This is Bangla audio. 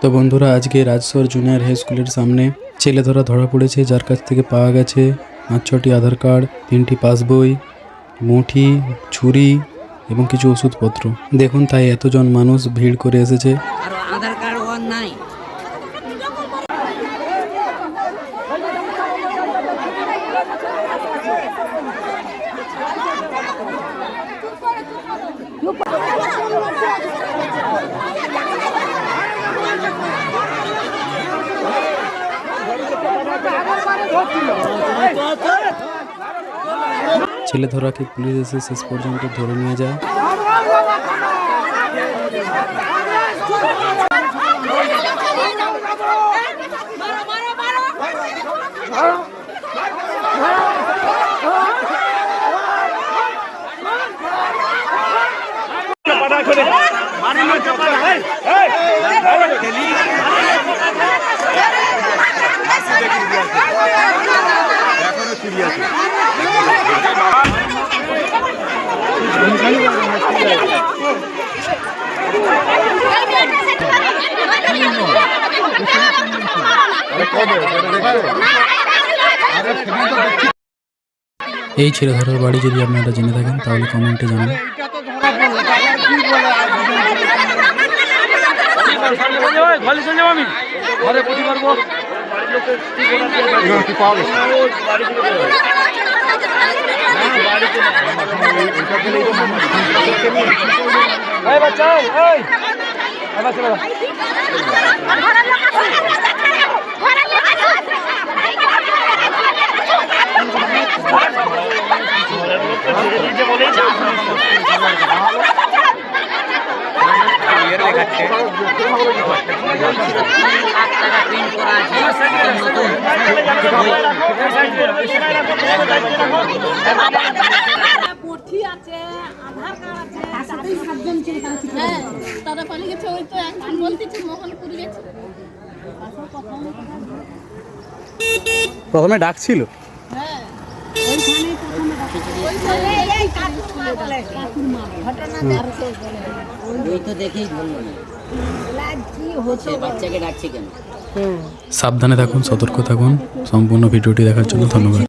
তো বন্ধুরা, আজকে রাজশহর জুনিয়র হাই স্কুলের সামনে ছেলে ধরা পড়েছে, যার কাছ থেকে পাওয়া গেছে 5-6টি আধার কার্ড, 3টি পাসবই, মুঠি, ছুরি এবং কিছু ওষুধপত্র। দেখুন, তাই এতজন মানুষ ভিড় করে এসেছে। আর আধার কার্ড ওর নাই। ছেলে ধরাকে পুলিশ এসে শেষ পর্যন্ত ধরে নিয়ে যায়। এই ছেলে ধরার বাড়ি যদি আপনারা জেনে থাকেন তাহলে কমেন্টে জানান। প্রথমে ডাকছিল, সাবধানে থাকুন, সতর্ক থাকুন। সম্পূর্ণ ভিডিওটি দেখার জন্য ধন্যবাদ।